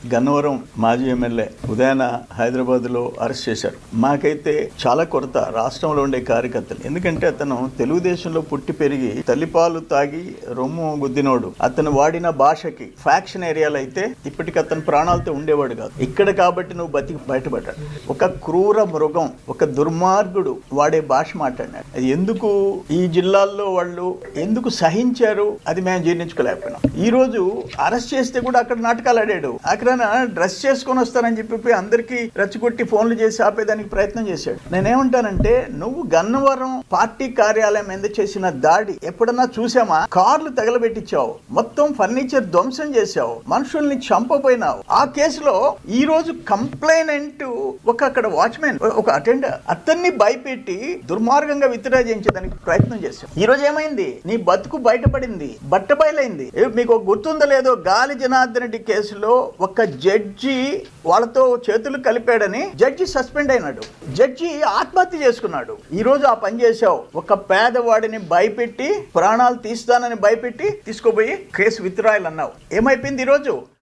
గన్నవరం మాజీ ఎమ్మెల్యే ఉదయన హైదరాబాద్లో అరెస్ట్ చేశారు. మాకైతే చాలా కొరత రాష్ట్రంలో ఉండే కార్యకర్తలు. ఎందుకంటే అతను తెలుగుదేశంలో పుట్టి పెరిగి తల్లిపాలు తాగి రొమ్ము గుద్దినోడు. అతను వాడిన భాషకి ఫ్యాక్షన్ ఏరియాలో అయితే ఇప్పటికి అతను ప్రాణాలతో ఉండేవాడు కాదు. ఇక్కడ కాబట్టి నువ్వు బతికి బయటపడ్డాడు. ఒక క్రూర మృగం, ఒక దుర్మార్గుడు వాడే భాష మాట్లాడినాడు. అది ఎందుకు ఈ జిల్లాల్లో వాళ్ళు ఎందుకు సహించారు అది మేము జీర్ణించుకోలేకపోయినాం. ఈ రోజు అరెస్ట్ చేస్తే కూడా అక్కడ నాటకాలు ఆడాడు. అక్కడ డ్రెస్ చేసుకొని వస్తానని చెప్పి అందరికీ రెచ్చగొట్టి ఫోన్లు చేసి ఆపేదానికి ప్రయత్నం చేశాడు. నేనేమంటానంటే నువ్వు గన్నవరం పార్టీ కార్యాలయం మీద చేసిన దాడి ఎప్పుడన్నా చూసామా? కార్లు తగలబెట్టించావు, మొత్తం ఫర్నిచర్ ధ్వంసం చేశావు, మనుషుల్ని చంపపోయినావు. ఆ కేసులో ఈ రోజు కంప్లైనెంట్ అక్కడ వాచ్మెన్, ఒక అటెండర్, అతన్ని భయపెట్టి దుర్మార్గంగా విత్డ్రా చేయించడానికి ప్రయత్నం చేశావు. ఈ రోజు ఏమైంది? నీ బతుకు బయటపడింది, బట్టబయలైంది. మీకు గుర్తుందో లేదో గాలి జనార్దన్ రెడ్డి కేసులో ఒక జడ్జి వాళ్ళతో చేతులు కలిపాడని జడ్జి సస్పెండ్ అయినాడు. జడ్జి ఆత్మహత్య చేసుకున్నాడు. ఈ రోజు ఆ పని చేశావు. ఒక పేదవాడిని భయపెట్టి ప్రాణాలు తీస్తానని భయపెట్టి తీసుకోపోయి కేసు విత్డ్రాయల్ అన్నావు. ఏమైపోయింది ఈ రోజు?